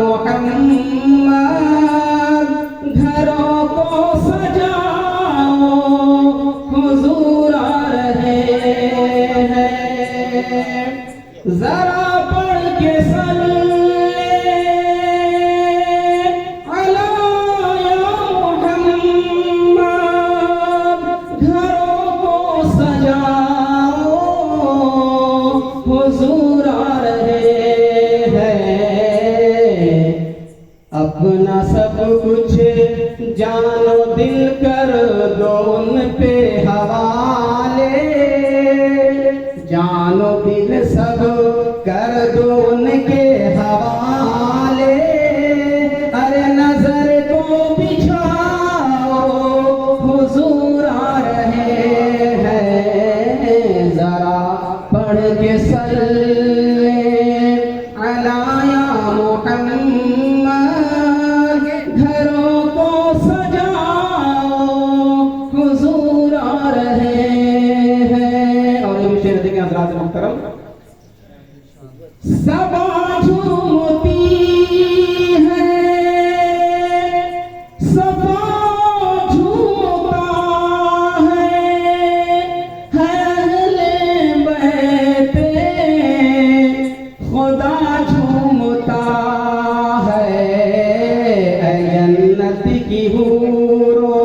محمد گھروں کو سجاؤ حضور آ رہے ہیں ذرا پڑھ کے صلی علی یا محمد گھروں کو سجاؤ حضور آ رہے ہیں اپنا سب کچھ جان و دل کر دو ان پہ حوالے جان و دل سب کر دو ان کے حوالے ارے نظر کو بچھاؤ حضور آ رہے ہیں ذرا پڑھ کے صلی علی یا محمد گھروں کو سجاؤ حضور آ رہے ہیں اور یہ بھی شعر دیکھیں حضرات محترم صبا جھومتی ہے صبا جھومتا ہے اہل بیت خدا جھومتا ہے اے جنت کی حوروں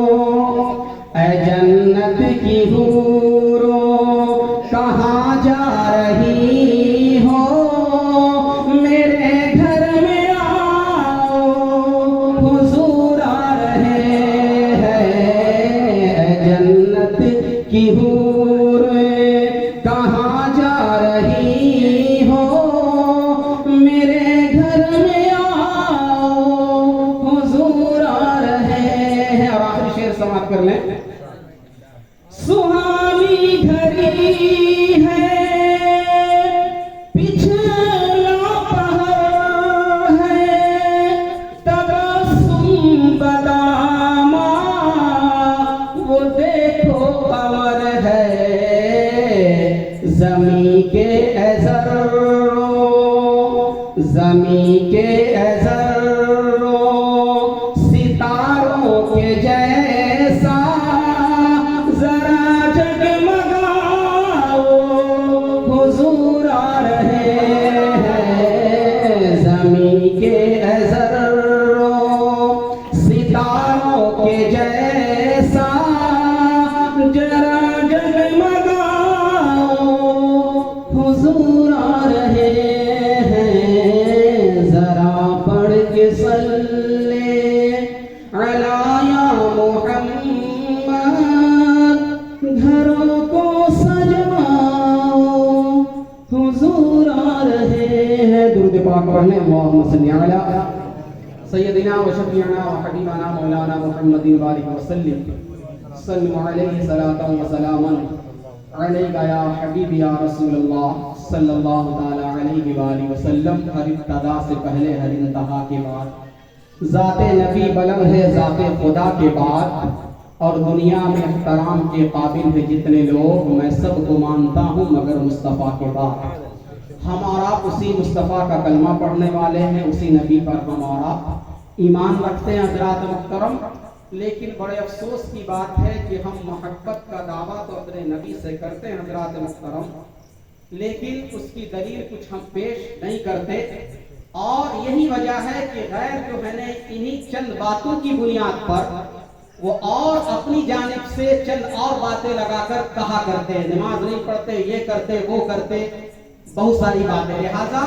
اے جنت کی حوروں کہاں جا رہی ہو میرے گھر میں آؤ حضور آ رہے ہیں اے جنت کی حوریں کہاں جا رہی ہو میرے گھر میں آؤ حضور آ رہے ہیں اور آخری شعر سماعت کر لیں سہانی گھڑی ہے پچھلا پہر ہے تبسم بداما وہ دیکھو قمر ہے زمین کے اے ذروں زمین کے اے ذروں ستاروں کے جیسا ذرا جگمگاؤ حضور آ رہے ہیں زمین کے اے ذروں ستاروں کے جیسا ذرا جگمگاؤ حضور آ رہے ہیں ذرا پڑھ کے صلی علی یا محمد گھروں کو سجاؤ حضور آ رہے ہیں درود پاک پڑھنے اللہم صلی علی سیدنا و شفیعنا و حبیبنا مولانا محمد وآلہ وسلم صلو علیہ صلاۃ و سلاما علیک یا حبیب یا رسول اللہ صلی اللہ تعالی علیہ وآلہ وسلم ہر ابتدا سے پہلے ہر انتہا کے بعد ذات نبی بلند ہے ذات خدا کے بعد اور دنیا میں احترام کے قابل ہے جتنے لوگ میں سب کو مانتا ہوں مگر مصطفیٰ کے بعد ہم اور آپ اسی مصطفیٰ کا کلمہ پڑھنے والے ہیں اسی نبی پر ہم اور آپ ایمان رکھتے ہیں حضرات محترم لیکن بڑے افسوس کی بات ہے کہ ہم محبت کا دعویٰ تو اپنے نبی سے کرتے ہیں حضرات محترم لیکن اس کی دلیل کچھ ہم پیش نہیں کرتے اور یہی وجہ ہے کہ غیر جو ہے نا انہی چند باتوں کی بنیاد پر وہ اور اپنی جانب سے چند اور باتیں لگا کر کہا کرتے ہیں نماز نہیں پڑھتے یہ کرتے وہ کرتے بہت ساری باتیں لہذا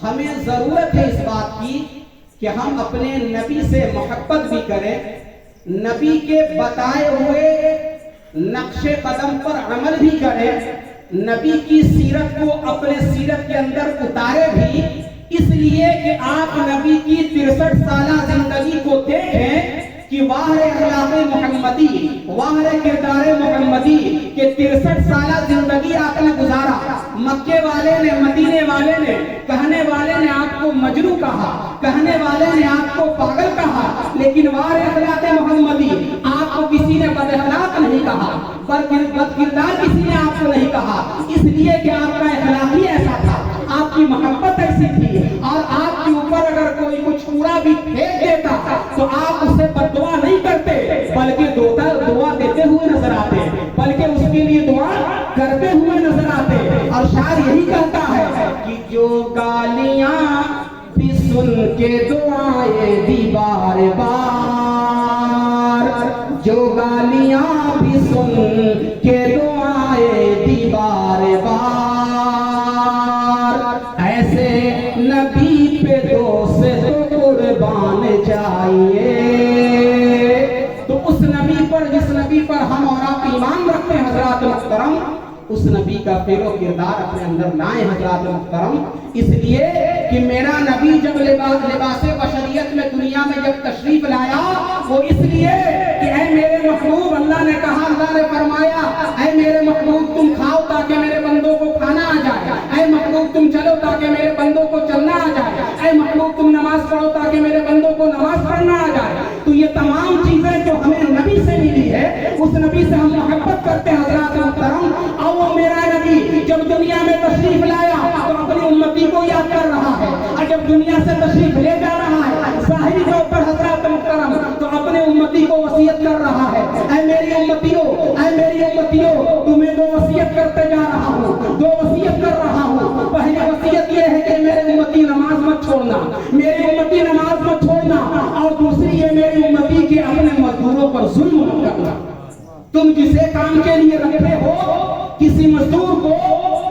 ہمیں ضرورت ہے اس بات کی کہ ہم اپنے نبی سے محبت بھی کریں نبی کے بتائے ہوئے نقش قدم پر عمل بھی کریں نبی کی سیرت کو اپنے سیرت کے اندر اتارے بھی اس لیے کہ آپ نبی کی 63 سالہ زندگی کو دیکھیں کہ واہ اخلاق محمدی واہ کردار محمدی کہ 63 سالہ زندگی آپ نے گزارا مکے والے نے مدینے والے نے کہنے والے نے آپ کو مجنو کہا کہنے والے نے آپ کو پاگل کہا لیکن واہ اخلاق محمدی آپ کو کسی نے بد اخلاق نہیں کہا بد کردار کسی نے آپ کو نہیں کہا اس لیے کہ آپ کا اخلاق ہی ایسا تھا آپ کی محبت ایسی تھی اور آپ کے اوپر اگر کوئی کچھ کچرا بھی پھینک دیتا تو آپ اسے بددعا نہیں کرتے بلکہ دعا دیتے ہوئے نظر آتے، بلکہ اس کے لیے دعا کرتے ہوئے نظر آتے۔ اور شاعر یہی کہتا ہے کہ جو گالیاں بھی سن کے دعائیں دی بار بار، جو گالیاں بھی سن کے دعائیں دی بار بار، ایسے نبی پہ دوست تو قربان چاہیے۔ تو اس نبی پر جس نبی پر ہم اور آپ ایمان رکھتے ہیں حضرات محترم، اس نبی کا فعل و کردار اپنے اندر لائیں حضرات محترم، اس لیے کہ میرا نبی جب لباس بشریت میں دنیا میں جب تشریف لایا وہ اس لیے کہ اے میرے محبوب، اللہ نے کہا، اللہ نے فرمایا اے میرے محبوب تم کھاؤ تاکہ میرے بندوں کو کھانا آ جائے، اے محبوب تم چلو تاکہ میرے بندوں کو چلنا آ جائے، اے محبوب تم نماز پڑھو تاکہ میرے بندوں کو نماز پڑھنا آ جائے۔ تو یہ تمام چیزیں جو ہمیں نبی سے ملی ہے، اس نبی سے ہم محبت کرتے ہیں حضرات محترم۔ اور وہ میرا نبی جب دنیا میں تشریف لایا تو اپنی امتی کو یاد کر رہا ہے، اور جب دنیا سے تشریف لے جا رہا ہے ظاہری طور پر حضرات محترم تو اپنے امتی کو وصیت کر رہا ہے، اے میری امتیوں، اے میری امتیوں، تمہیں دو وصیت کرتے جا رہا ہوں، دو وصیت کر رہا ہوں۔ پہلی وصیت یہ ہے کہ میرے امتی نماز مت چھوڑنا، میری امتی نماز مت چھوڑنا، اور دوسری یہ میری امتی کے اپنے مزدوروں پر ظلم مت کرنا۔ تم جسے کام کے لیے رکھے ہو کسی مزدور کو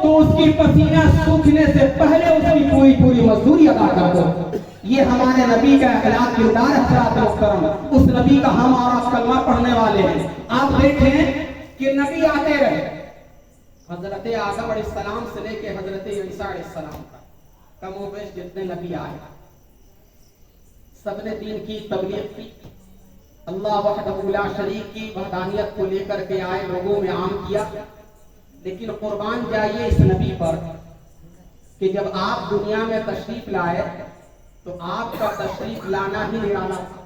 تو اس کی پسینہ سوکھنے سے پہلے اس کی پوری مزدوری ادا کر دو۔ یہ ہمارے نبی کا اخلاق کردار حضرات محترم، اس نبی کا ہم اور آپ کلمہ پڑھنے والے ہیں۔ آپ دیکھیں کہ نبی آتے رہے، حضرت آدم علیہ السلام سے لے کے حضرت عیسیٰ علیہ السلام تک کم و بیش جتنے نبی آئے سب نے دین کی تبلیغ کی، اللہ وحدہ لا شریک کی وحدانیت کو لے کر کے آئے، لوگوں میں عام کیا۔ لیکن قربان جائیے اس نبی پر کہ جب آپ دنیا میں تشریف لائے تو آپ کا تشریف لانا ہی نرالا تھا،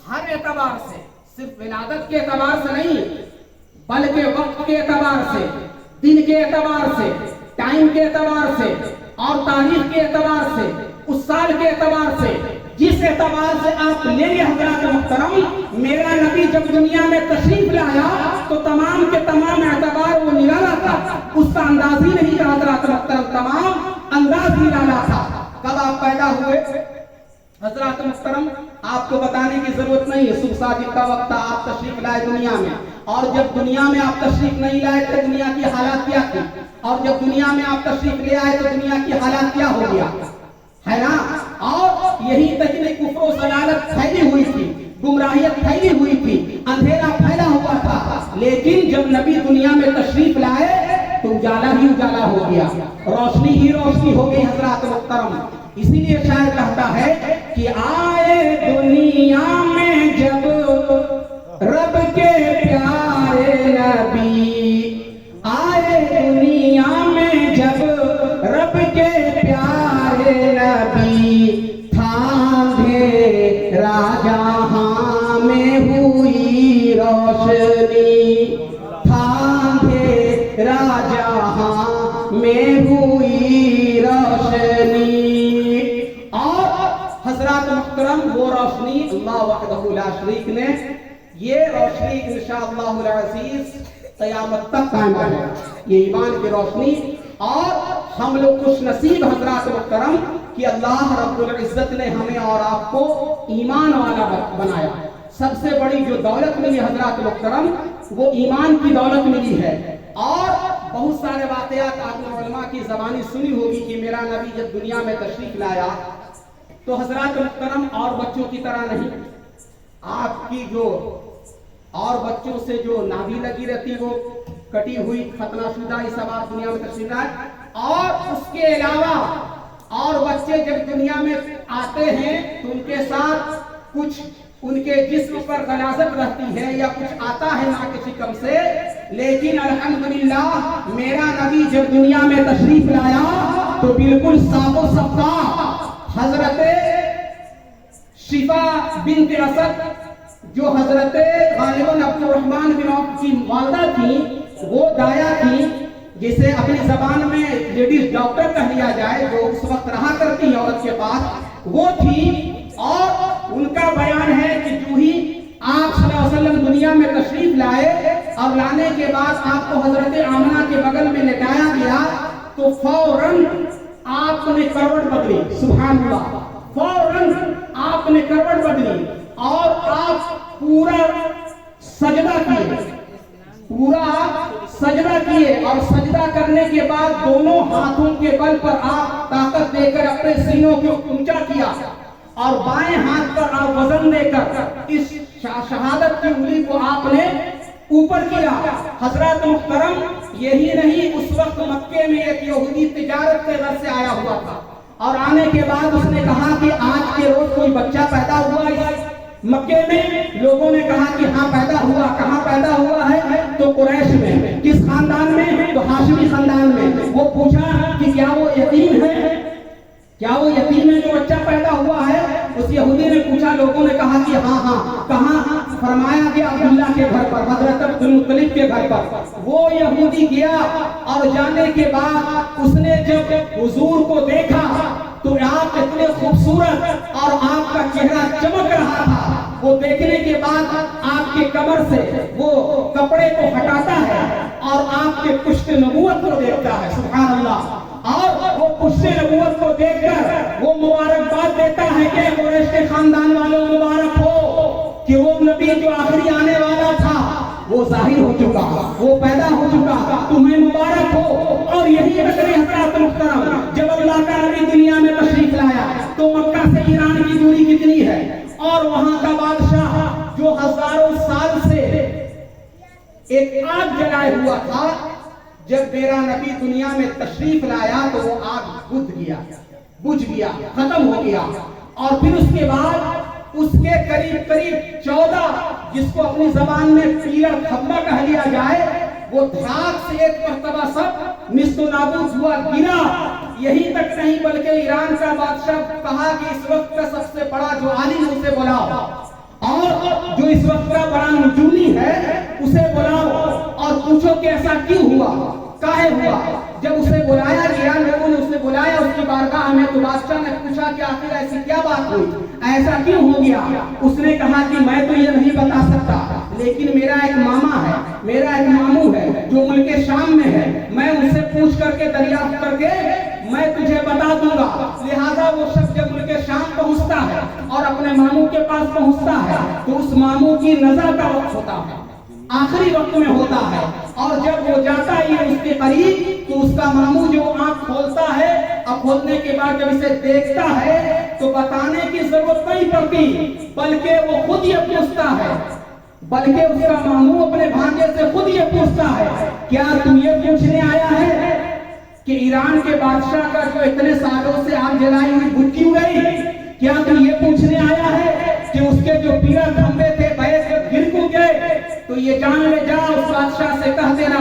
ہر اعتبار سے، صرف ولادت کے اعتبار سے نہیں بلکہ وقت کے اعتبار سے، دن کے اعتبار سے، ٹائم کے اعتبار سے، اور تاریخ کے اعتبار سے، اس سال کے اعتبار سے، جس اعتبار سے آپ لیں گے حضرات محترم، میرا نبی جب دنیا میں تشریف لایا تو تمام کے تمام اعتبار وہ نرالا تھا، اس کا انداز ہی نہیں تھا حضرات محترم، تمام انداز نرالا تھا۔ کب آپ پیدا ہوئے حضرات محترم آپ کو بتانے کی ضرورت نہیں ہے، صبح صادق کا وقت تھا، آپ تشریف لائے دنیا میں، اور جب دنیا میں آپ تشریف نہیں لائے تو دنیا کی حالات کیا تھی، اور جب دنیا میں آپ تشریف لے آئے تو دنیا کی حالات کیا ہو گیا ہے نا۔ اور یہی تک کہ کفر و ضلالت پھیلی ہوئی تھی، گمراہیت پھیلی ہوئی تھی، اندھیرا پھیلا ہوا تھا، لیکن جب نبی دنیا میں تشریف لائے تو اجالا ہی اجالا ہو گیا، روشنی ہی روشنی ہو گئی حضرات محترم۔ اسی لیے شاعر کہتا ہے کہ آئے دنیا میں جب رب کے پیارے نبی، آئے دنیا میں جب رب کے پیارے نبی، تھا اندھیرا جہاں میں ہوئی روشنی، تھا اندھیرا جہاں میں ہوئی روشنی۔ حضرات محترم وہ روشنی اللہ وحدہ لا شریک نے، یہ روشنی انشاءاللہ العزیز قیامت تک قائم رہے، یہ ایمان کی روشنی۔ اور ہم لوگ خوش نصیب حضرات محترم کہ اللہ رب العزت نے ہمیں اور آپ کو ایمان والا بنایا۔ سب سے بڑی جو دولت ملی حضرات محترم وہ ایمان کی دولت ملی ہے۔ اور بہت سارے واقعات آپ نے علماء کی زبانی سنی ہوگی کہ میرا نبی جب دنیا میں تشریف لایا تو حضرات محترم اور بچوں کی طرح نہیں، آپ کی جو اور بچوں سے جو نابی لگی رہتی وہ کٹی ہوئی ختنہ شدہ، یہ سب آپ دنیا میں تشریف لائے۔ اور اس کے علاوہ اور بچے جب دنیا میں آتے ہیں تو ان کے ساتھ کچھ ان کے جسم پر غلاظت رہتی ہے یا کچھ آتا ہے ماں کے شکم سے، لیکن الحمدللہ میرا نبی جب دنیا میں تشریف لایا تو بالکل صاف و صفا۔ حضرت شفا بنت اسد جو حضرت غالباً عبد الرحمن بن عوف کی والدہ تھی، وہ دایا تھی، جسے اپنی زبان میں لیڈیز ڈاکٹر کہہ لیا جائے، جو اس وقت وقت رہا کرتی عورت کے پاس وہ تھی، اور ان کا بیان ہے کہ جو ہی آپ صلی اللہ علیہ وسلم دنیا میں تشریف لائے اور لانے کے بعد آپ کو حضرت آمنہ کے بغل میں لٹایا گیا تو فوراً آپ نے کروٹ بدلی، سبحان اللہ، فوراً آپ نے کروٹ بدلی اور آپ پورا سجدہ کیے، اور سجدہ کرنے کے بعد دونوں ہاتھوں کے بل پر آپ طاقت دے کر اپنے سینوں کو اونچا کیا اور بائیں ہاتھ پر آپ وزن دے کر اس شہادت کی انگلی کو آپ نے اوپر کیا۔ حضرات محترم، یہی نہیں، اس وقت مکے میں ایک یہودی تجارت کے گھر سے آیا ہوا تھا، اور آنے کے بعد اس نے کہا کہ آج کے روز کوئی بچہ پیدا ہوا ہے مکے میں۔ لوگوں نے کہا کہ ہاں پیدا ہوا، کہاں پیدا ہوا ہے؟ تو قریش میں۔ کس خاندان میں؟ تو ہاشمی خاندان میں۔ وہ پوچھا کہ کیا وہ یتیم ہے؟ کیا وہ یتیم ہے جو بچہ پیدا ہوا ہے؟ اس یہودی نے پوچھا، لوگوں نے کہا کہ ہاں ہاں۔ کہاں؟ فرمایا کہ عبداللہ کے گھر پر، حضرت عبد المطلب کے گھر پر۔ وہ یہودی گیا اور جانے کے بعد اس نے جب حضور کو دیکھا تو آپ اتنے خوبصورت اور آپ کا چہرہ چمک رہا تھا، وہ دیکھنے کے بعد آپ کے کمر سے وہ کپڑے کو ہٹاتا ہے اور آپ کے پشت نبوت کو دیکھتا ہے، سبحان اللہ، اور وہ پشت نبوت کو دیکھ کر وہ مبارکباد دیتا ہے کہ قریش کے خاندان والوں مبارک ہو کہ وہ نبی جو آخری آنے والا تھا وہ ظاہر ہو چکا، وہ پیدا ہو چکا، تمہیں مبارک ہو۔ اور یہی اگر حضرات محترم، جب اللہ کا نبی دنیا میں تشریف لایا تو مکہ سے ایران کی دوری کتنی ہے، اور وہاں کا بادشاہ جو ہزاروں سال سے ایک آگ جلائے ہوا تھا، جب میرا نبی دنیا میں تشریف لایا تو وہ آگ بجھ گیا، ختم ہو گیا۔ اور پھر اس کے بعد اس کے قریب 14، جس کو اپنی زبان میں پیلا دھبہ کہہ لیا جائے، وہ دھاک سے ایک مرتبہ سب نیست و نابود ہوا، گرا۔ یہی تک نہیں بلکہ ایران کا بادشاہ کہا کہ اس وقت کا سب سے بڑا جو عالم اسے بلاؤ، اور جو اس وقت کا بڑا نجومی ہے اسے بلاؤ اور پوچھو کہ ایسا کیوں ہوا، کاہے ہوا۔ جب اسے بلایا گیا، لوگوں نے اسے بلایا اس کی بارگاہ میں، تو بادشاہ نے پوچھا کہ آخر ایسی کیا بات ہوئی، ایسا کیوں ہو گیا؟ اس نے کہا کہ میں تو یہ نہیں بتا سکتا، لیکن میرا ایک ماما ہے، میرا ایک ماموں ہے جو ملک شام میں ہے، میں ان سے پوچھ کر کے دریافت کر کے میں تجھے بتا دوں گا۔ لہذا وہ شخص جب ملک شام پہنچتا ہے اور اپنے ماموں کے پاس پہنچتا ہے تو اس ماموں کی نظر کا وقت ہوتا ہے، آخری وقت میں ہوتا ہے، اور جب وہ جاتا ہے اس کے قریب تو اس کا ماموں جو آنکھ کھولتا ہے، اور کھولنے کے بعد جب اسے دیکھتا ہے تو بتانے کی ضرورت نہیں پڑتی، بلکہ وہ خود یہ پوچھتا ہے، بلکہ اس کا ماموں اپنے بھانجے سے خود یہ پوچھتا ہے، کیا تم یہ پوچھنے آیا ہے کہ ایران کے بادشاہ کا جو اتنے سالوں سے آگ جلائی ہوئی بجھ کیوں گئی؟ کیا تم یہ پوچھنے آیا ہے کہ اس کے جو پیرا کھمبے تھے بیت گر کیوں گئے؟ تو یہ جان لے جا، اس بادشاہ سے کہہ دینا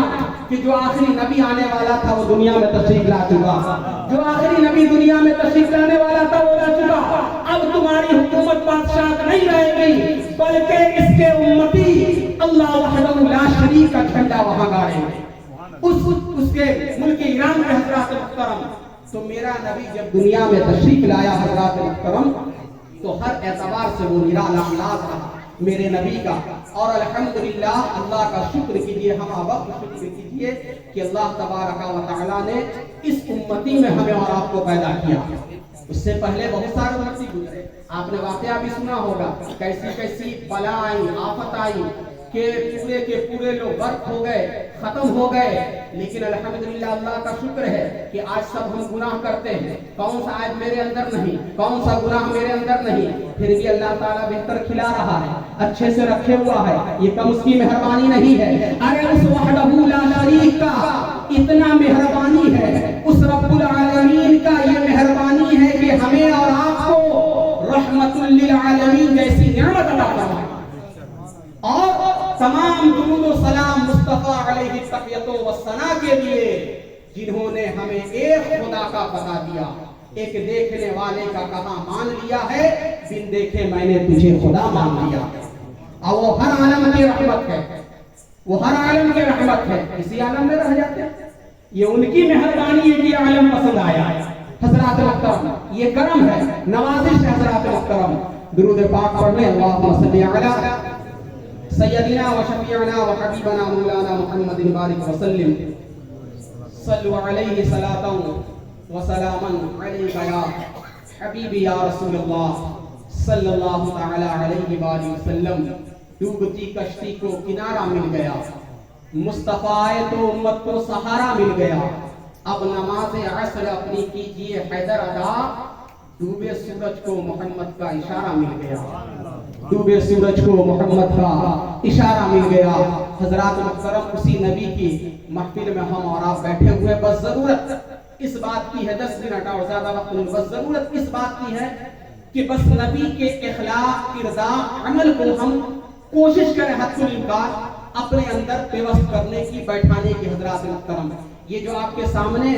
کہ جو آخری نبی آنے والا تھا وہ دنیا میں تشریف لا چکا، جو آخری نبی دنیا میں تشریف لانے والا تھا وہ لا چکا، اب تمہاری حکومت بادشاہ نہیں رہے گی، بلکہ اس کے امتی اللہ وحدہ لا شریک کا جھنڈا وہاں گاڑیں گے، اس کے ملک ایران کے حضرات محترم۔ تو میرا نبی جب دنیا میں تشریف لایا حضرات محترم تو ہر اعتبار سے وہ نرالا انداز رہا میرے نبی کا، اور الحمدللہ اللہ کا شکر کیجئے، ہم وقت شکر کیجئے کہ اللہ تبارک و تعالی نے اس امتی میں ہمیں اور آپ کو پیدا کیا۔ اس سے پہلے بہت سارے امتی گزرے، آپ نے واقعہ بھی سنا ہوگا، کیسی بلا آئی، آفت آئی کہ پورے کے پورے لوگ غرق ہو گئے، ختم ہو گئے، لیکن الحمدللہ اللہ کا شکر ہے کہ آج سب ہم گناہ کرتے ہیں، کون سا عیب میرے اندر نہیں، کون سا گناہ میرے اندر نہیں، پھر بھی اللہ تعالیٰ بہتر کھلا رہا ہے، اچھے سے رکھے ہوا ہے، یہ کم اس کی مہربانی نہیں ہے۔ ارے اس وحدہ لا شریک کا اتنا مہربانی ہے، اس رب العالمین کا یہ مہربانی ہے کہ ہمیں اور آپ کو رحمت للعالمین جیسی نعمت عطا فرمائی، اور تمام درود و سلام مصطفیٰ علیہ التحیۃ والثناء کے لیے جنہوں نے ہمیں ایک خدا کا بتا دیا، ایک دیکھنے والے کا کہاں مان لیا ہے، بن دیکھے میں نے تجھے خدا مان لیا، اور وہ ہر عالم کی رحمت ہے، وہ ہر عالم کی رحمت ہے، اسی عالم میں رہ جاتے ہیں، یہ ان کی مہربانی ہے کہ عالم پسند آیا۔ حضرات محترم یہ کرم ہے، نوازش ہے حضرات محترم. درود پاک پڑھنے اللہم صلی علی سیدنا و شفیعنا و حبیبنا مولانا محمد بارک وسلم. صلو علیہ صلاۃ و سلاما علیک یا حبیبی یا رسول اللہ صلی اللہ تعالی علیہ وآلہ وسلم. ڈوبتی کشتی کو کنارہ مل گیا، مصطفیٰ تو امت کو سہارا مل گیا. اب نماز عصر اپنی کیجئے حیدر ادا، ڈوبے سورج کو محمد کا اشارہ مل گیا. ڈوبے سورج کو محمد کا اشارہ مل گیا. حضرات محترم اسی نبی کی محفل میں ہم اور آپ بیٹھے ہوئے، بس ضرورت اس بات کی ہے، 10 منٹ اور زیادہ وقت نہیں، بس ضرورت اس بات کی ہے کہ بس نبی کے اخلاق، کردار، عمل کو ہم کوشش کریں حد الامکان اپنے اندر پیوست کرنے کی، بیٹھانے کی. حضرات محترم یہ جو آپ کے سامنے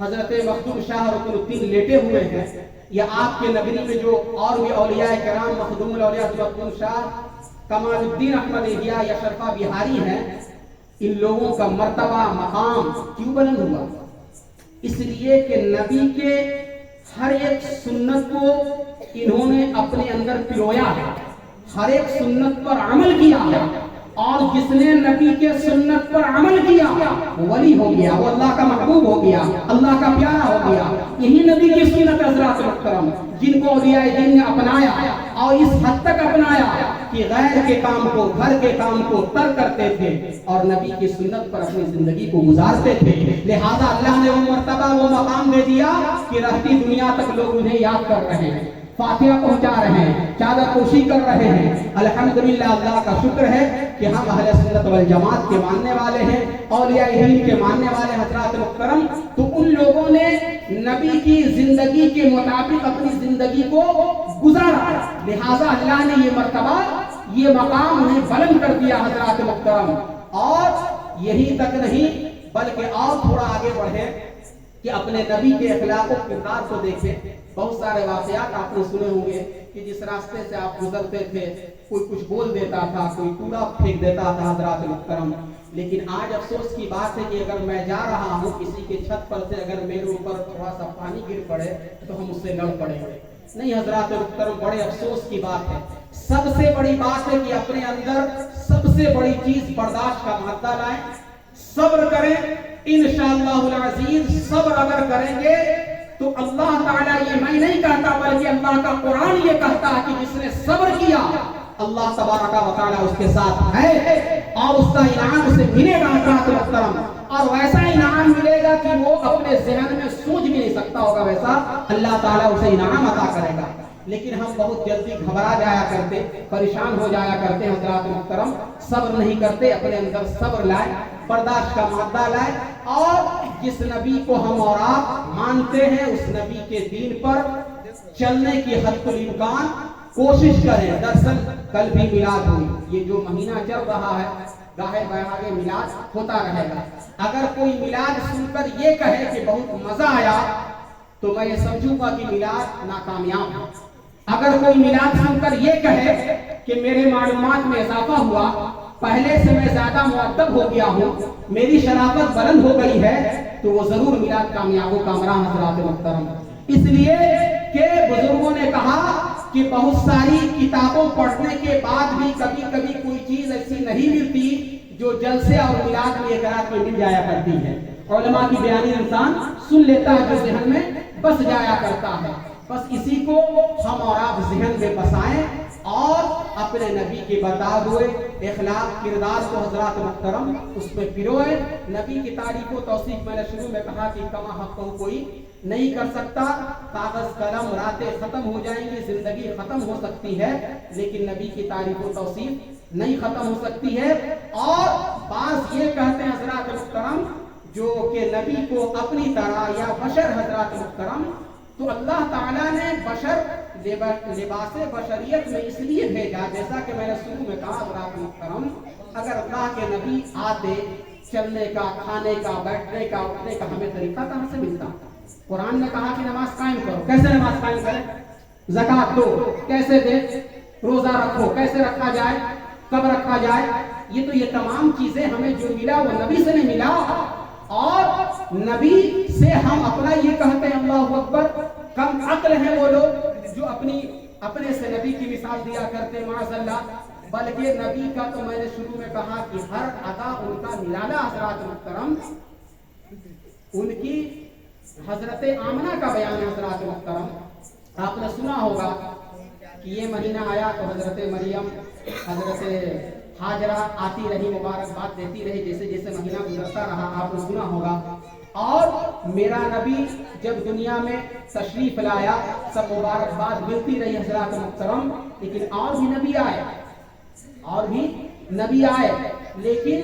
حضرت مخدوم شاہ رکن الدین لیٹے ہوئے ہیں، یا آپ کے نگری میں جو اور بھی اولیاء کرام مخدوم الاولیاء مخدوم شاہ کمال الدین احمد احیاء یا شرفا بہاری ہیں، ان لوگوں کا مرتبہ مقام کیوں بلند ہوا؟ اس لیے کہ نبی کے ہر ایک سنت کو انہوں نے اپنے اندر پرویا ہے، ہر ایک سنت پر عمل کیا ہے، اور جس نے نبی کے سنت پر عمل کیا وہ ولی ہو گیا، وہ اللہ کا محبوب ہو گیا، اللہ کا پیارا ہو گیا. یہی نبی کی سنت حضرات محترم، جن کو اولیاء دین نے اپنایا اور اس حد تک اپنایا کہ غیر کے کام کو، گھر کے کام کو ترک کرتے تھے اور نبی کی سنت پر اپنی زندگی کو گزارتے تھے. لہذا اللہ نے وہ مرتبہ، وہ مقام دے دیا کہ رہتی دنیا تک لوگ انہیں یاد کر رہے ہیں، فاتحہ پہنچا رہے ہیں، چادر پوشی کر رہے ہیں. الحمدللہ اللہ کا شکر ہے کہ ہم اہل سنت والجماعت کے ماننے والے ہیں، اولیاء دین کے ماننے والے. حضرات محترم تو ان لوگوں نے نبی کی زندگی کے مطابق اپنی زندگی کو گزارا، لہٰذا اللہ نے یہ مرتبہ، یہ مقام انہیں بلند کر دیا. حضرات محترم اور یہی تک نہیں بلکہ اور تھوڑا آگے بڑھے کہ اپنے نبی کے اخلاق و کردار کو دیکھیں. بہت سارے واقعات آپ نے سنے ہوں گے کہ جس راستے سے آپ گزرتے تھے کوئی کچھ بول دیتا تھا، کوئی کوڑا پھینک دیتا تھا. حضرات محترم لیکن آج افسوس کی بات ہے کہ اگر میں جا رہا ہوں کسی کے چھت پر سے، اگر میرے اوپر تھوڑا سا پانی گر پڑے تو ہم اس سے لڑ پڑیں گے. نہیں حضرات محترم، بڑے افسوس کی بات ہے. سب سے بڑی بات ہے کہ اپنے اندر سب سے بڑی چیز برداشت کا مادہ لائیں، صبر کریں. انشاءاللہ العزیز صبر اگر کریں گے تو اللہ تعالیٰ، یہ میں نہیں کہتا بلکہ اللہ کا قرآن یہ کہتا ہے کہ جس نے صبر کیا اللہ تبارک و تعالیٰ اس کے ساتھ ہے اور اس کا انعام اسے ملے گا. حضرات محترم اور ویسا انعام ملے گا کہ وہ اپنے ذہن میں سوچ بھی نہیں سکتا ہوگا، ویسا اللہ تعالیٰ اسے انعام عطا کرے گا. لیکن ہم بہت جلدی گھبرا جایا کرتے، پریشان ہو جایا کرتے. حضرات محترم صبر نہیں کرتے، اپنے اندر صبر لائے، برداشت کا مادہ لائے، اور جس نبی کو ہم اور آپ مانتے ہیں اس نبی کے دین پر چلنے کی حد الامکان کوشش کریں. دراصل کل بھی میلاد ہوئی، یہ جو مہینہ چل رہا ہے گاہے بہاگے میلاد ہوتا رہے گا. اگر کوئی میلاد سن کر یہ کہے کہ بہت مزہ آیا تو میں یہ سمجھوں گا کہ میلاد ناکامیاب ہے. اگر کوئی میلاد سن کر یہ کہے کہ میرے معلومات میں اضافہ ہوا، پہلے سے میں زیادہ مؤدب ہو گیا ہوں، میری شرافت بلند ہو گئی ہے، تو وہ ضرور میلاد کامیاب و کامران. حضرات محترم اس لیے کہ بزرگوں نے کہا کہ بہت ساری کتابوں پڑھنے کے بعد بھی کبھی کبھی کوئی چیز ایسی نہیں ملتی جو جلسے اور میلاد میں ایک رات میں مل جایا کرتی ہے. علماء کی بیانی انسان سن لیتا ہے جو ذہن میں بس جایا کرتا ہے. بس اسی کو ہم اور آپ ذہن میں بسائیں اور اپنے نبی کے بتائے ہوئے اخلاق کردار کو حضرات محترم اس میں پروئے. نبی کی تعریف و توصیف میں نے شروع میں کہا کہ کما حق کو کوئی نہیں کر سکتا. کاغذ قلم راتیں ختم ہو جائیں گی، زندگی ختم ہو سکتی ہے، لیکن نبی کی تعریف و توصیف نہیں ختم ہو سکتی ہے. اور بعض یہ کہتے ہیں حضرات محترم جو کہ نبی کو اپنی طرح یا بشر حضرات محترم، تو اللہ تعالیٰ نے بشر لباس بشریت میں اس لیے بھیجا، جیسا کہ میں نے شروع میں کہا حضرات محترم، اگر اللہ کے نبی آتے چلنے کا، کھانے کا، بیٹھنے کا، اٹھنے کا ہمیں طریقہ کہاں سے ملتا؟ قرآن نے کہا کہ نماز قائم کرو، کیسے نماز قائم کریں؟ زکات دو، کیسے دے؟ روزہ رکھو، کیسے رکھا جائے؟ کب رکھا جائے؟ یہ تمام چیزیں ہمیں جو ملا وہ نبی سے نہیں ملا. اور نبی سے ہم اپنا یہ کہتے ہیں اللہ اکبر، کم عقل ہیں وہ لوگ جو اپنے سے نبی کی مثال دیا کرتے ہیں معاذ اللہ. بلکہ نبی کا تو میں نے شروع میں کہا کہ ہر ادا ان کا نرالا. حضرات محترم ان کی حضرت آمنہ کا بیان ہے. حضرات محترم آپ نے سنا ہوگا کہ یہ مہینہ آیا تو حضرت مریم حضرت ہاجرہ آتی رہی، مبارکباد دیتی رہی جیسے جیسے مہینہ گزرتا رہا. آپ نے سنا ہوگا. اور میرا نبی جب دنیا میں تشریف لایا سب مبارکباد ملتی رہی. حضرات محترم لیکن اور بھی نبی آئے لیکن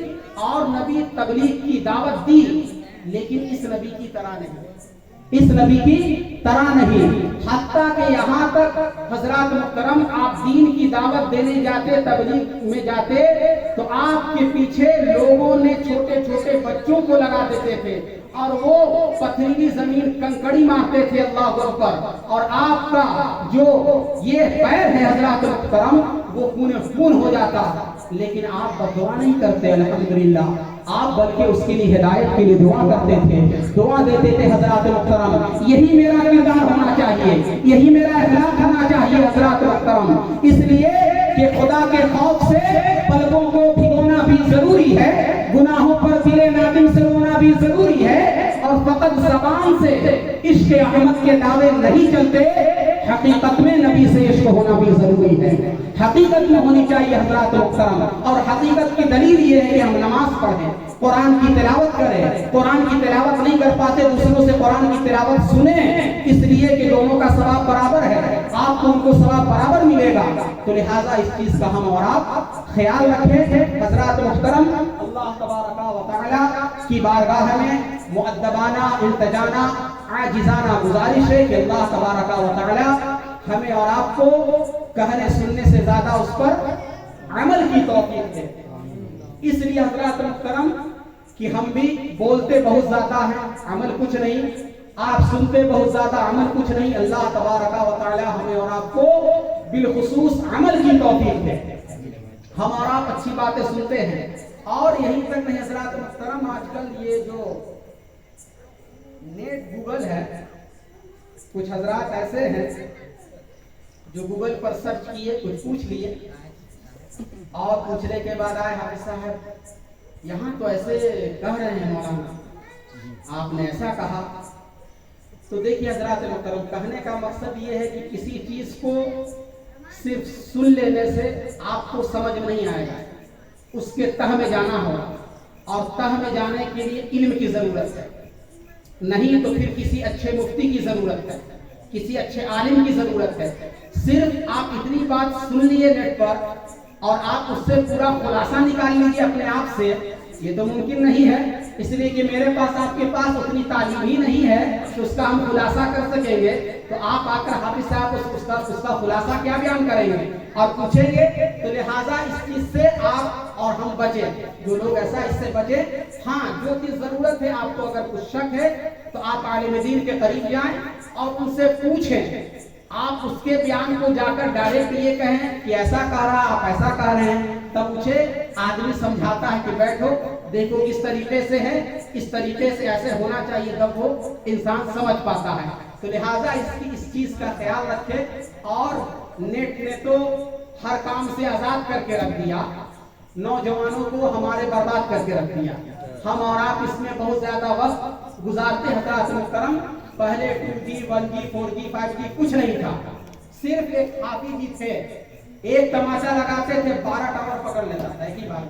اور نبی تبلیغ کی دعوت دی، لیکن اس نبی کی طرح نہیں. حتیٰ کہ یہاں تک حضرات محترم آپ دین کی دعوت دینے جاتے، تبلیغ میں جاتے تو آپ کے پیچھے لوگوں نے چھوٹے چھوٹے بچوں کو لگا دیتے تھے اور وہ پتھریلی زمین کنکڑی مارتے تھے. اللہ اکبر. اور آپ کا جو یہ پیر ہے حضرات محترم وہ خون ہو جاتا. لیکن آپ دعا نہیں کرتے الحمدللہ، آپ بلکہ اس کے لیے ہدایت کے لیے دعا کرتے تھے، دعا دیتے تھے. حضرات محترم یہی میرا کردار ہونا چاہیے، یہی میرا اخلاق ہونا چاہیے. حضرات محترم اس لیے کہ خدا کے خوف سے قلبوں کو بھگونا بھی ضروری ہے، گناہوں پر دل نادم سے رونا بھی ضروری ہے، اور فقط زبان سے عشق احمد کے دعوے نہیں چلتے. حقیقت میں نبی سے عشق ہونا بھی ضروری ہے، حقیقت میں ہونی چاہیے. حضرات محترم اور حقیقت کی دلیل یہ ہے کہ ہم نماز پڑھیں، قرآن کی تلاوت کریں. قرآن کی تلاوت نہیں کر پاتے دوسروں سے قرآن کی تلاوت سنیں، اس لیے کہ دونوں کا ثواب برابر ہے، آپ کو ان کو ثواب برابر ملے گا. تو لہٰذا اس چیز کا ہم اور آپ خیال رکھیں. حضرات محترم اللہ تبارک و تعالی کی بارگاہ میں مؤدبانہ التجانہ عاجزانہ گزارش ہے کہ اللہ تبارک و تعالی ہمیں اور آپ کو کہنے سننے سے زیادہ اس پر عمل کی توفیق دے. اس لیے حضرات محترم کہ ہم بھی بولتے بہت زیادہ ہیں، عمل کچھ نہیں. آپ سنتے بہت زیادہ، عمل کچھ نہیں. اللہ تبارک و تعالی ہمیں اور آپ کو بالخصوص عمل کی توفیق دے. ہم اور آپ اچھی باتیں سنتے ہیں اور یہیں تک نہیں. حضرات محترم آج کل یہ جو نیٹ گوگل ہے، کچھ حضرات ایسے ہیں جو گوگل پر سرچ کیے، کچھ پوچھ لیے اور پوچھنے کے بعد آئے حافظ صاحب یہاں تو ایسے کہہ رہے ہیں مولانا، آپ نے ایسا کہا. تو دیکھیے حضرات محترم کہنے کا مقصد یہ ہے کہ کسی چیز کو صرف سن لینے سے آپ کو سمجھ نہیں آئے گا، اس کے تہ میں جانا ہوگا، اور تہ میں جانے کے لیے علم کی ضرورت ہے. نہیں تو پھر کسی اچھے مفتی کی ضرورت ہے، کسی اچھے عالم کی ضرورت ہے. صرف آپ اتنی بات سن لیے نیٹ پر اور آپ اس سے پورا خلاصہ نکال لیجیے اپنے آپ سے، یہ تو ممکن نہیں ہے. اس لیے کہ میرے پاس آپ کے پاس اتنی تعلیم ہی نہیں ہے کہ اس کا ہم خلاصہ کر سکیں گے. تو آپ آ کر حافظ صاحب اس کا خلاصہ کیا بیان کریں گے اور پوچھیں گے. تو لہٰذا اس چیز سے آپ اور ہم بچیں، جو لوگ ایسا اس سے بچیں. ہاں جو چیز ضرورت ہے آپ کو اگر کچھ شک ہے تو آپ عالم دین کے قریب جائیں اور ان سے پوچھیں. آپ اس کے بیان کو جا کر ڈائریکٹ یہ کہیں کہ ایسا کہہ رہا آپ ایسا کہہ رہے ہیں، تب مجھے آدمی سمجھاتا ہے کہ بیٹھو دیکھو کس طریقے سے ہے، اس طریقے سے ایسے ہونا چاہیے، تب وہ انسان سمجھ پاتا ہے. تو لہٰذا اس چیز کا خیال رکھے. اور نیٹ نے تو ہر کام سے آزاد کر کے رکھ دیا، نوجوانوں کو ہمارے برباد کر کے رکھ دیا. ہم اور آپ اس میں بہت زیادہ وقت گزارتے. حضرات محترم پہلے 2G 1G 4G 5G کچھ نہیں تھا، صرف ایک حافظ جی تھے، ایک تماشا لگاتے تھے 12 ٹاور پکڑ لیتا تھا ایک ہی بار،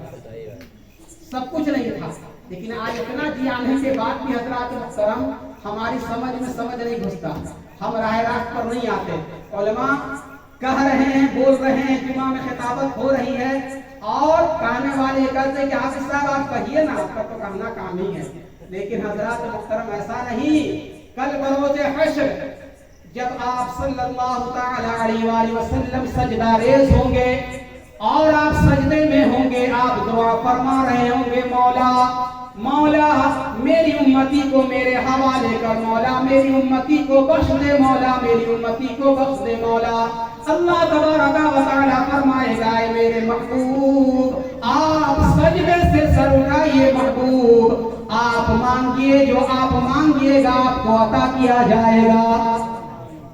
سب کچھ نہیں تھا. لیکن آج اتنا جی آنے کے بعد بھی حضرات محترم ہماری سمجھ میں سمجھ نہیں گھستا، ہم راہ راست پر نہیں آتے. علماء کہہ رہے ہیں، بول رہے ہیں، جمعہ میں خطابت ہو رہی ہے اور کہنے والے کہتے ہیں کہ حافظ صاحب آپ کہیے نا، آپ کا تو کہنا کام ہی ہے. لیکن حضرات محترم ایسا نہیں. کل بروز حشر جب آپ صلی اللہ تعالی علیہ وآلہ وسلم سجدہ ریز ہوں گے اور آپ سجدے میں ہوں گے، آپ دعا فرما رہے ہوں گے، مولا مولا میری امتی کو میرے حوالے کر، مولا میری امتی کو بخش دے، مولا میری امتی کو بخش دے. مولا اللہ تبارک و تعالی فرمائے گا اے میرے محبوب آپ سجدے سے سر اٹھائیے، محبوب آپ مانگیے، جو آپ مانگیے گا آپ کو عطا کیا جائے گا۔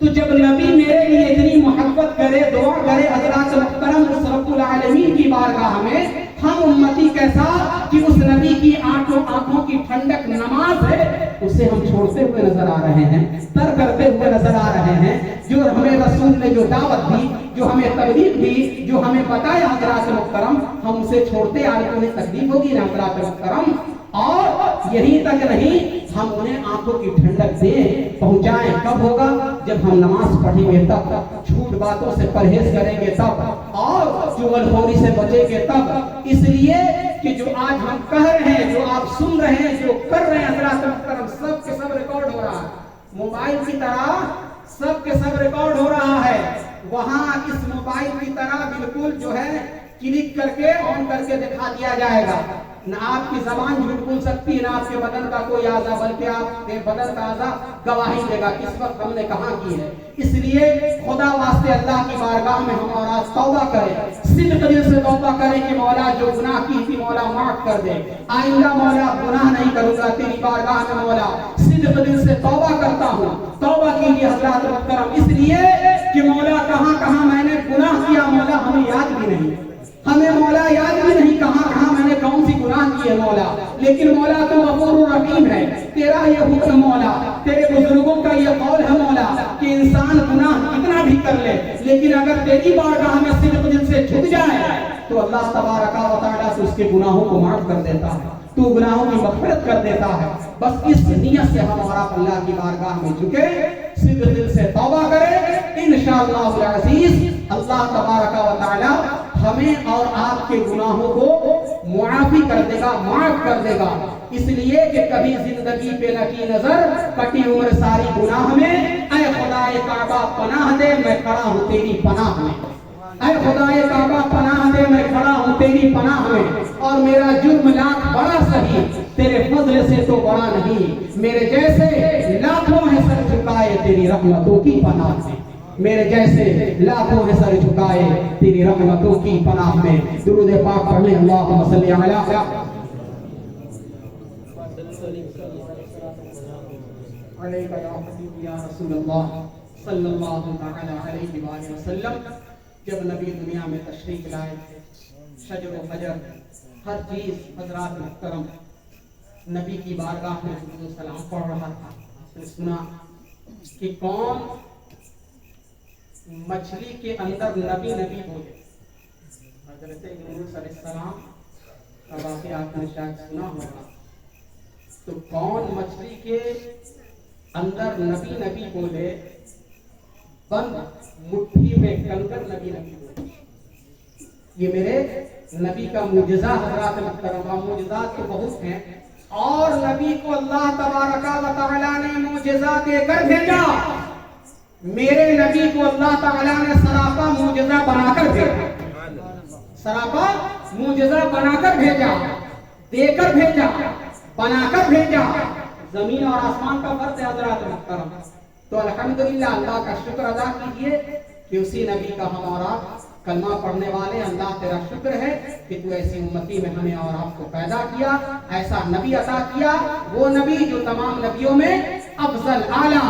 تو جب نبی میرے لیے اتنی محبت کرے، دعا کرے حضرات محترم اس رب العالمین کی بارگاہ میں، ہم امتی کیسا کہ اس نبی کی آنکھوں کی ٹھنڈک نماز ہے، اسے ہم چھوڑتے ہوئے نظر آ رہے ہیں، تر کرتے ہوئے نظر آ رہے ہیں۔ جو ہمیں رسول نے جو دعوت دی، جو ہمیں ترغیب دی، جو ہمیں بتایا حضرات محترم، ہم اسے چھوڑتے آئے تو انہیں تکلیف ہوگی نا حضرات محترم۔ اور یہی تک نہیں، ہم انہیں آنکھوں کی ٹھنڈک دیں، پہنچائیں۔ کب ہوگا؟ جب ہم نماز پڑھیں گے تب، جھوٹ باتوں سے پرہیز کریں گے تب، اور چغل خوری سے بچیں گے تب۔ اس لیے کہ جو آج ہم کہہ رہے ہیں، جو آپ سن رہے ہیں، جو کر رہے ہیں حضرات محترم، سب کے سب ریکارڈ ہو رہا ہے، موبائل کی طرح سب کے سب ریکارڈ ہو رہا ہے۔ وہاں اس موبائل کی طرح بالکل جو ہے کلک کر کے آن کر کے دکھا دیا جائے گا۔ نہ آپ کی زبان جھوٹ بول سکتی ہے، نہ آپ کے بدن کا کوئی اعضا، بلکہ آپ کے بدن کا اعضا گواہی دے گا کس وقت ہم نے کہاں کی ہے۔ اس لیے خدا واسطے اللہ کی بارگاہ میں ہم اور آج توبہ کریں، صدق دل سے توبہ کریں کہ مولا جو گناہ کی تھی مولا معاف کر دے، آئندہ مولا گناہ نہیں کروں گا تیری بارگاہ میں مولا، صدق دل سے توبہ کرتا ہوں۔ توبہ کے لیے حضرات محترم اس لیے کہ مولا کہاں کہاں میں نے گناہ کیا مولا ہمیں یاد بھی نہیں، ہمیں مولا یاد بھی نہیں کہاں کہاں میں نے کون سی گناہ کی ہے مولا، لیکن مولا تو غفور رحیم ہے، تیرا یہ حکم مولا، تیرے بزرگوں کا یہ قول ہے مولا کہ انسان گناہ کتنا بھی کر لے، لیکن اگر تیری بارگاہ میں صرف دل سے جھک جائے تو اللہ تبارک و تعالیٰ سے اس کے گناہوں کو معاف کر دیتا ہے، تو گناہوں کی مغفرت کر دیتا ہے۔ بس اس نیت سے ہم اور آپ اللہ کی بارگاہ میں جھکے، صدق دل سے توبہ کریں، انشاءاللہ العزیز اللہ تبارک و تعالیٰ ہمیں اور آپ کے گناہوں کو معافی کر دے گا، معاف کر دے گا۔ اس لیے کہ کبھی زندگی پہ نہ کی نظر، کٹی عمر ساری گناہ میں، اے خدائے کعبہ پناہ دے میں کھڑا ہوں تیری پناہ میں، اے خدائے کعبہ پناہ دے میں کھڑا ہوں تیری پناہ میں، اور میرا جرم لاکھ بڑا سہی تیرے فضل سے تو بڑا نہیں، میرے جیسے لاکھوں ہیں سر جھکائے تیری رحمتوں کی پناہ میں، میرے جیسے لاکھوں نے سر جھکائے تیری رحمتوں کی پناہ میں۔ درود پاک پڑھیں، اللہم صلی علی علیک یا حبیب یا رسول اللہ صلی اللہ تعالی علیہ وآلہ وسلم۔ جب نبی دنیا میں تشریف لائے تھے، شجر و فجر ہر چیز حضرات محترم نبی کی بارگاہ میں درود و سلام پڑھ رہا تھا، آپ نے سنا کہ کون مچھلی کے اندر نبی نبی بولے، حضرت یونس علیہ السلام کا واقعہ آپ نے شاید سنا ہوگا، تو کون مچھلی کے اندر نبی نبی بولے، بند مٹھی میں کنکر نبی نبی بولے۔ یہ میرے نبی کا معجزہ حضرات محترمہ، معجزات تو بہت ہیں، اور نبی کو اللہ تبارک و تعالیٰ نے معجزہ دے کر بھیجا، میرے نبی کو اللہ تعالیٰ نے سراپا معجزہ بنا کر بھیجا، سراپا معجزہ بنا کر بھیجا، دے کر بھیجا، بنا کر بھیجا۔ زمین اور آسمان کا فرق ہے حضرات محترم، تو الحمدللہ اللہ کا شکر ادا کیجئے کہ اسی نبی کا ہم اور آپ کلمہ پڑھنے والے، اللہ تیرا شکر ہے کہ تو ایسی امتی میں ہمیں اور آپ کو پیدا کیا، ایسا نبی عطا کیا، وہ نبی جو تمام نبیوں میں افضل اعلیٰ،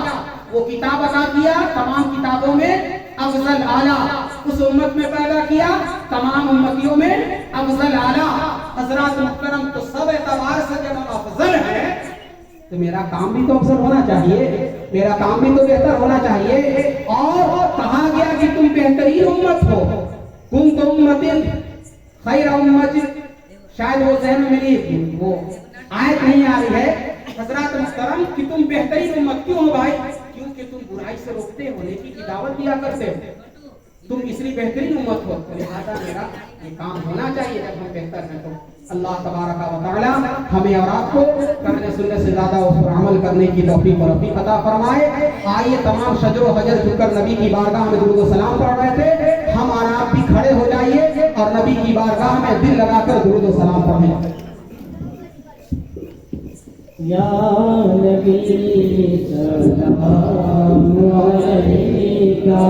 وہ کتاب عطا کیا تمام کتابوں میں افضل اعلیٰ، اس امت میں پیدا کیا تمام امتیوں میں افضل اعلیٰ۔ حضرات محترم تو سب اعتبار سے جب ہم افضل ہے تو میرا کام بھی تو افضل ہونا چاہیے، میرا کام بھی تو بہتر ہونا چاہیے۔ اور کہا گیا کہ تم بہترین امت ہو، کنتم امۃ خیر امۃ، شاید وہ ذہن میں نہیں، وہ آیت نہیں آ رہی ہے حضرات محترم کہ تم بہترین امت کیوں ہو بھائی؟ کیونکہ تم برائی سے روکتے ہو، نیکی کی دعوت دیا کرتے ہو، تم اس لیے بہترین امت ہو، لہذا میرا یہ کام ہونا چاہیے جب ہم بہتر ہیں تو۔ اللہ تبارک و تعالی ہمیں اور آپ کو کرنے سننے سے زیادہ اس پر عمل کرنے کی توفیق اور رفیق عطا فرمائے۔ آئیے تمام شجر و حجر جھک کر نبی کی بارگاہ میں درود و سلام پڑھ رہے تھے، ہم اور آپ بھی کھڑے ہو جائیے اور نبی کی بارگاہ میں دل لگا کر درود و سلام پڑھیں۔ یا نبی سلام علیکہ،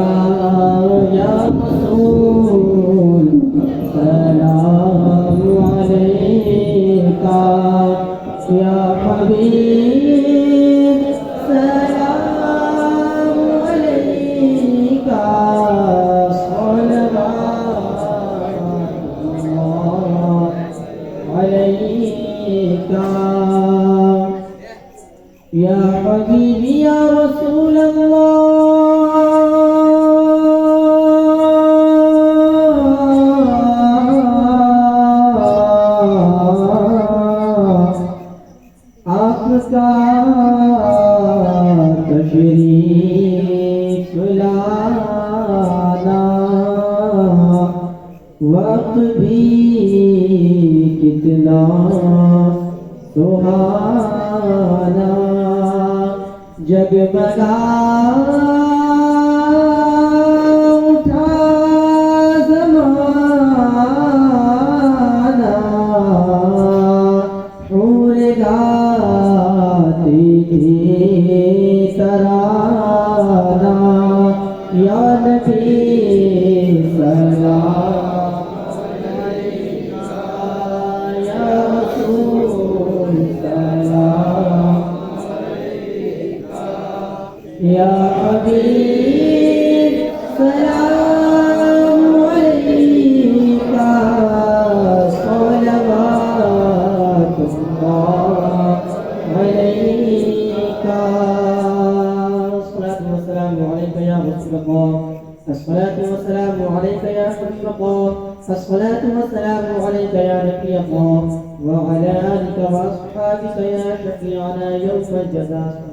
یا رسول سلام علیکہ، یا وقت بھی کتنا سہانا جگمگا اٹھا زمانہ حور گاتی تھی ترانہ یا نبی سلام علیکہ یا رسول سلام علیکہ یا حبیب سلام علیکہ صلوات اللہ علیکہ الصلاة والسلام علیکہ یا رسول اللہ الصلاة والسلام عليك يا حبيب الله الصلاة والسلام عليك يا نبي الله وعلى آلك وأصحابك يا شفيعنا يوم الجزاء